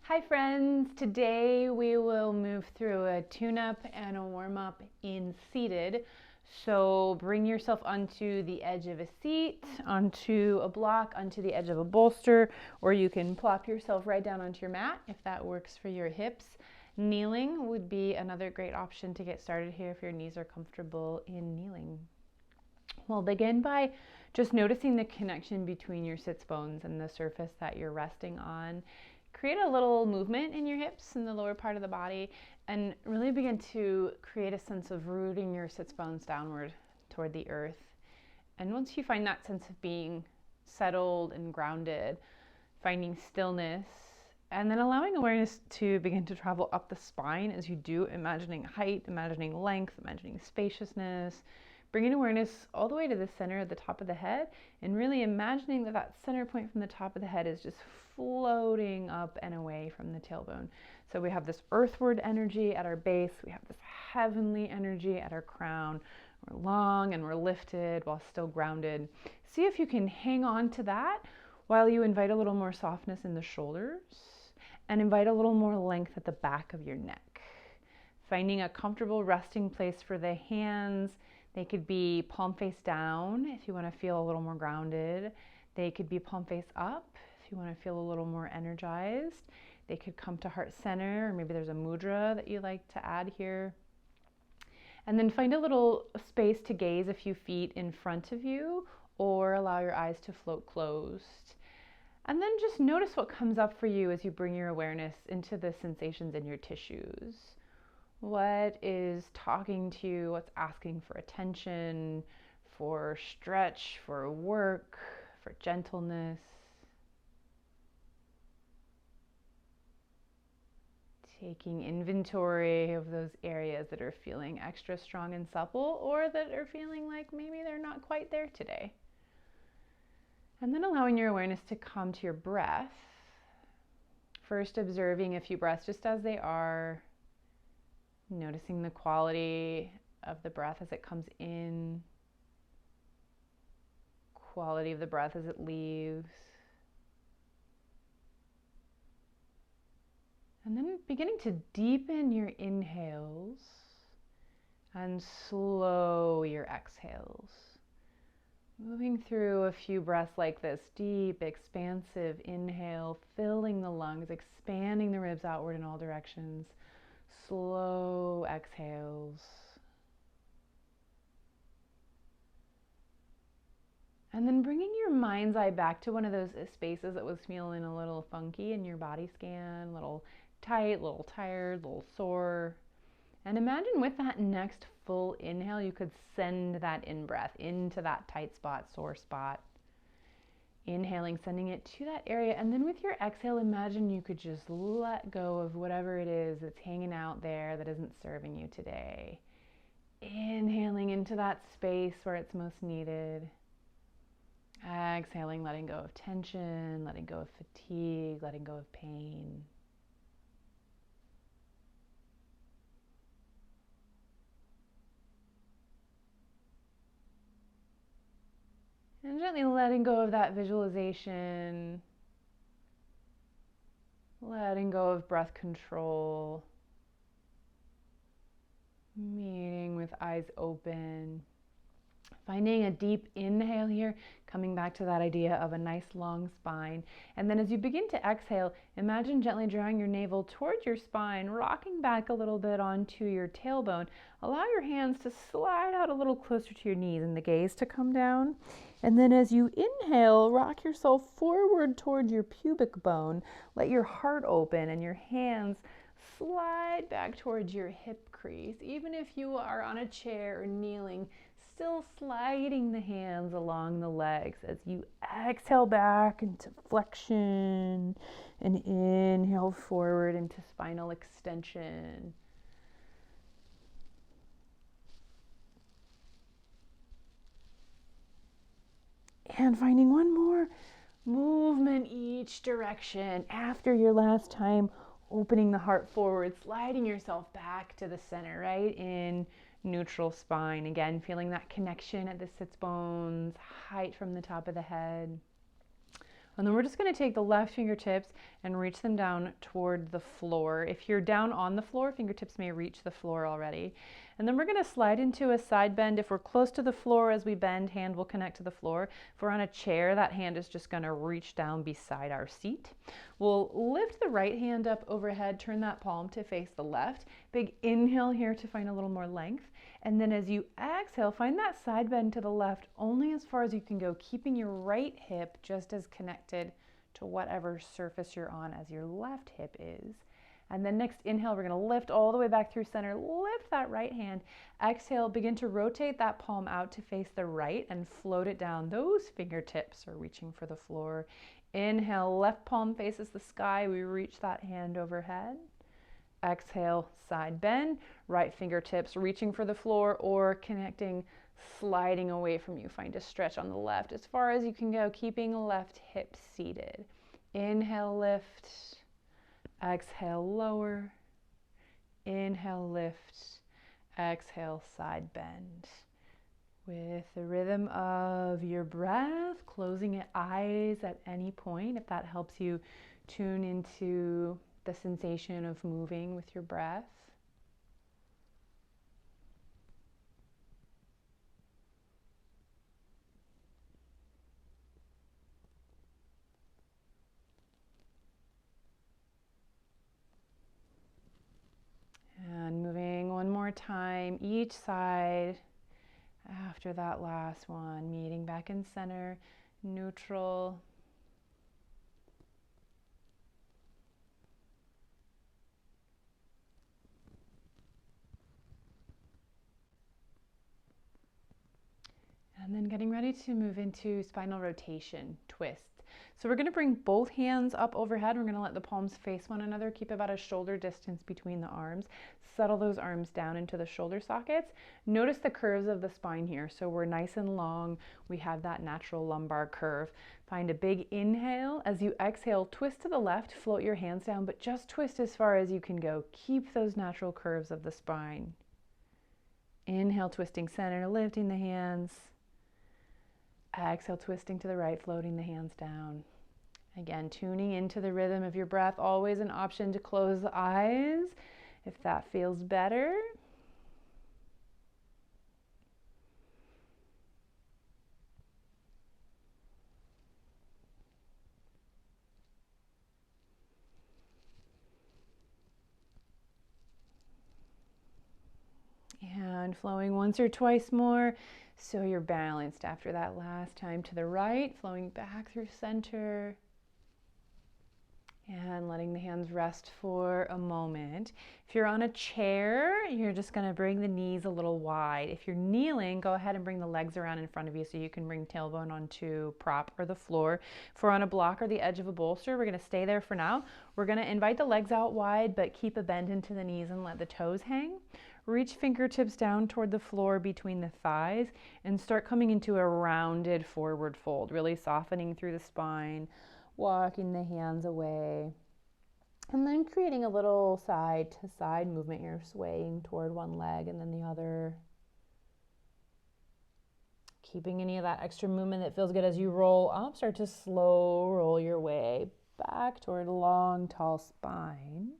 Hi friends, today we will move through a tune-up and a warm-up in seated. So bring yourself onto the edge of a seat, onto a block, onto the edge of a bolster, or you can plop yourself right down onto your mat if that works for your hips. Kneeling would be another great option to get started here if your knees are comfortable in kneeling. We'll begin by just noticing the connection between your sits bones and the surface that you're resting on. Create a little movement in your hips in the lower part of the body and really begin to create a sense of rooting your sits bones downward toward the earth. And once you find that sense of being settled and grounded, finding stillness, and then allowing awareness to begin to travel up the spine as you do, imagining height, imagining length, imagining spaciousness, bringing awareness all the way to the center at the top of the head and really imagining that that center point from the top of the head is just floating up and away from the tailbone. So we have this earthward energy at our base, we have this heavenly energy at our crown. We're long and we're lifted while still grounded. See if you can hang on to that while you invite a little more softness in the shoulders and invite a little more length at the back of your neck. Finding a comfortable resting place for the hands. They could be palm face down if you want to feel a little more grounded. They could be palm face up if you want to feel a little more energized. They could come to heart center, or maybe there's a mudra that you like to add here. And then find a little space to gaze a few feet in front of you, or allow your eyes to float closed. And then just notice what comes up for you as you bring your awareness into the sensations in your tissues. What is talking to you? What's asking for attention, for stretch, for work, for gentleness? Taking inventory of those areas that are feeling extra strong and supple or that are feeling like maybe they're not quite there today. And then allowing your awareness to come to your breath. First observing a few breaths just as they are. Noticing the quality of the breath as it comes in, quality of the breath as it leaves. And then beginning to deepen your inhales and slow your exhales. Moving through a few breaths like this, deep, expansive inhale, filling the lungs, expanding the ribs outward in all directions. Slow exhales. And then bringing your mind's eye back to one of those spaces that was feeling a little funky in your body scan, a little tight, a little tired, a little sore. And imagine with that next full inhale, you could send that in-breath into that tight spot, sore spot. Inhaling, sending it to that area, and then with your exhale, imagine you could just let go of whatever it is that's hanging out there that isn't serving you today. Inhaling into that space where it's most needed. Exhaling, letting go of tension, letting go of fatigue, letting go of pain. And gently letting go of that visualization, letting go of breath control, meeting with eyes open, finding a deep inhale here, coming back to that idea of a nice long spine. And then as you begin to exhale, imagine gently drawing your navel towards your spine, rocking back a little bit onto your tailbone. Allow your hands to slide out a little closer to your knees and the gaze to come down. And then as you inhale, rock yourself forward towards your pubic bone. Let your heart open and your hands slide back towards your hip crease. Even if you are on a chair or kneeling, still sliding the hands along the legs as you exhale back into flexion and inhale forward into spinal extension. And finding one more movement each direction after your last time opening the heart forward, sliding yourself back to the center, right in neutral spine. Again, feeling that connection at the sits bones, height from the top of the head. And then we're just going to take the left fingertips and reach them down toward the floor. If you're down on the floor, fingertips may reach the floor already. And then we're going to slide into a side bend. If we're close to the floor as we bend, hand will connect to the floor. If we're on a chair, that hand is just going to reach down beside our seat. We'll lift the right hand up overhead, turn that palm to face the left. Big inhale here to find a little more length. And then as you exhale, find that side bend to the left only as far as you can go, keeping your right hip just as connected to whatever surface you're on as your left hip is. And then next inhale, we're going to lift all the way back through center. Lift that right hand. Exhale, begin to rotate that palm out to face the right and float it down. Those fingertips are reaching for the floor. Inhale, left palm faces the sky. We reach that hand overhead. Exhale, side bend, right fingertips reaching for the floor or connecting, sliding away from you. Find a stretch on the left as far as you can go, keeping left hip seated. Inhale, lift. Exhale, lower. Inhale, lift. Exhale, side bend. With the rhythm of your breath, closing your eyes at any point if that helps you tune into the sensation of moving with your breath. And moving one more time, each side. After that last one, meeting back in center, neutral. And then getting ready to move into spinal rotation, twist. So we're going to bring both hands up overhead. We're going to let the palms face one another. Keep about a shoulder distance between the arms. Settle those arms down into the shoulder sockets. Notice the curves of the spine here. So we're nice and long. We have that natural lumbar curve. Find a big inhale. As you exhale, twist to the left, float your hands down, but just twist as far as you can go. Keep those natural curves of the spine. Inhale, twisting center, lifting the hands. Exhale, twisting to the right, floating the hands down. Again, tuning into the rhythm of your breath. Always an option to close the eyes if that feels better. And flowing once or twice more so you're balanced after that last time to the right, flowing back through center. And letting the hands rest for a moment. If you're on a chair, you're just going to bring the knees a little wide. If you're kneeling, go ahead and bring the legs around in front of you so you can bring tailbone onto prop or the floor. If we're on a block or the edge of a bolster, we're going to stay there for now. We're going to invite the legs out wide, but keep a bend into the knees and let the toes hang. Reach fingertips down toward the floor between the thighs and start coming into a rounded forward fold, really softening through the spine. Walking the hands away, and then creating a little side to side movement here, swaying toward one leg and then the other. Keeping any of that extra movement that feels good as you roll up, start to slow roll your way back toward a long, tall spine.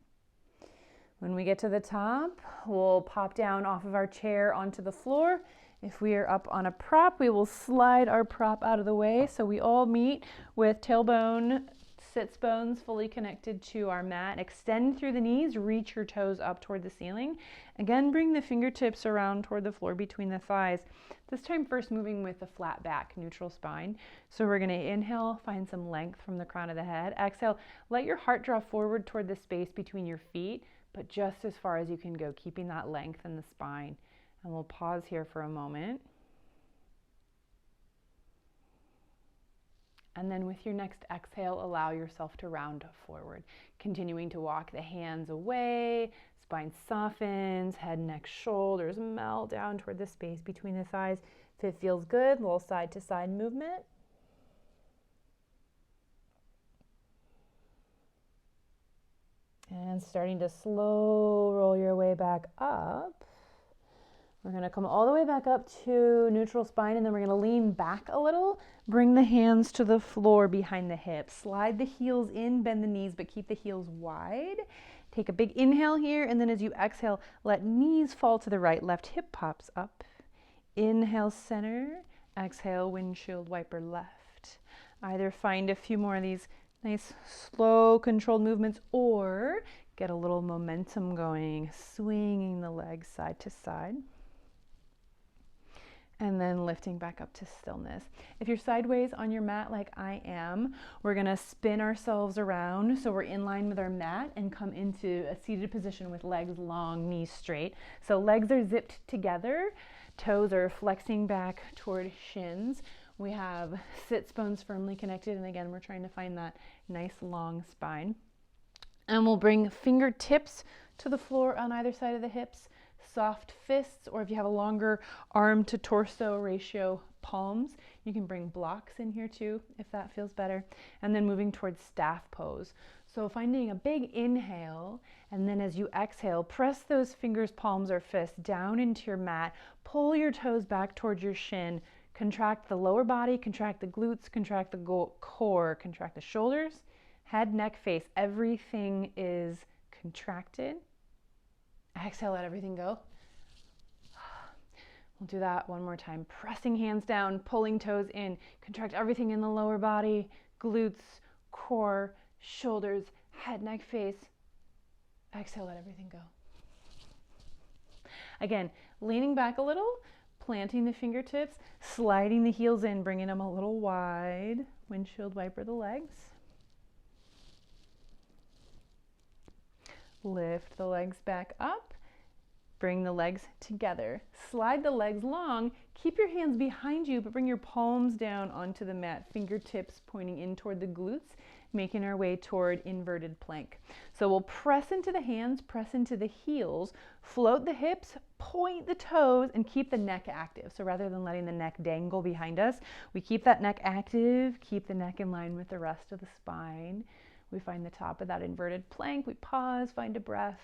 When we get to the top, we'll pop down off of our chair onto the floor. If we are up on a prop, we will slide our prop out of the way so we all meet with tailbone, sits bones fully connected to our mat. Extend through the knees, reach your toes up toward the ceiling. Again, bring the fingertips around toward the floor between the thighs. This time first moving with a flat back, neutral spine. So we're going to inhale, find some length from the crown of the head. Exhale, let your heart draw forward toward the space between your feet, but just as far as you can go, keeping that length in the spine. And we'll pause here for a moment. And then with your next exhale, allow yourself to round forward. Continuing to walk the hands away, spine softens, head, neck, shoulders melt down toward the space between the thighs. If it feels good, little side to side movement. And starting to slow roll your way back up. We're gonna come all the way back up to neutral spine, and then we're gonna lean back a little. Bring the hands to the floor behind the hips. Slide the heels in, bend the knees, but keep the heels wide. Take a big inhale here, and then as you exhale, let knees fall to the right. Left hip pops up. Inhale, center. Exhale, windshield wiper left. Either find a few more of these nice, slow, controlled movements, or get a little momentum going, swinging the legs side to side. And then lifting back up to stillness. If you're sideways on your mat like I am, we're gonna spin ourselves around so we're in line with our mat and come into a seated position with legs long, knees straight. So legs are zipped together, toes are flexing back toward shins. We have sits bones firmly connected, and again, we're trying to find that nice long spine. And we'll bring fingertips to the floor on either side of the hips. Soft fists, or if you have a longer arm to torso ratio, palms. You can bring blocks in here too, if that feels better. And then moving towards staff pose. So finding a big inhale, and then as you exhale, press those fingers, palms, or fists down into your mat. Pull your toes back towards your shin. Contract the lower body, contract the glutes, contract the core, contract the shoulders, head, neck, face. Everything is contracted. Exhale, let everything go. We'll do that one more time. Pressing hands down, pulling toes in. Contract everything in the lower body, glutes, core, shoulders, head, neck, face. Exhale, let everything go. Again, leaning back a little, planting the fingertips, sliding the heels in, bringing them a little wide. Windshield wiper the legs. Lift the legs back up. Bring the legs together. Slide the legs long. Keep your hands behind you, but bring your palms down onto the mat. Fingertips pointing in toward the glutes, making our way toward inverted plank. So we'll press into the hands, press into the heels, float the hips, point the toes, and keep the neck active. So rather than letting the neck dangle behind us, we keep that neck active, keep the neck in line with the rest of the spine. We find the top of that inverted plank. We pause, find a breath.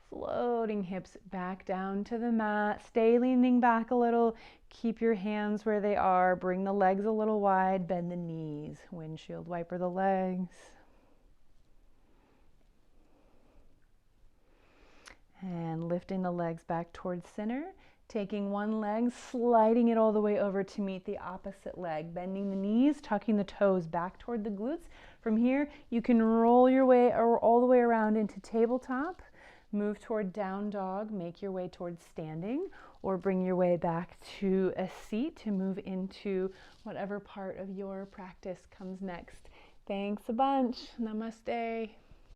Floating hips back down to the mat. Stay leaning back a little. Keep your hands where they are. Bring the legs a little wide. Bend the knees. Windshield wiper the legs. And lifting the legs back towards center. Taking one leg, sliding it all the way over to meet the opposite leg. Bending the knees, tucking the toes back toward the glutes. From here, you can roll your way all the way around into tabletop. Move toward down dog, make your way towards standing, or bring your way back to a seat to move into whatever part of your practice comes next. Thanks a bunch. Namaste.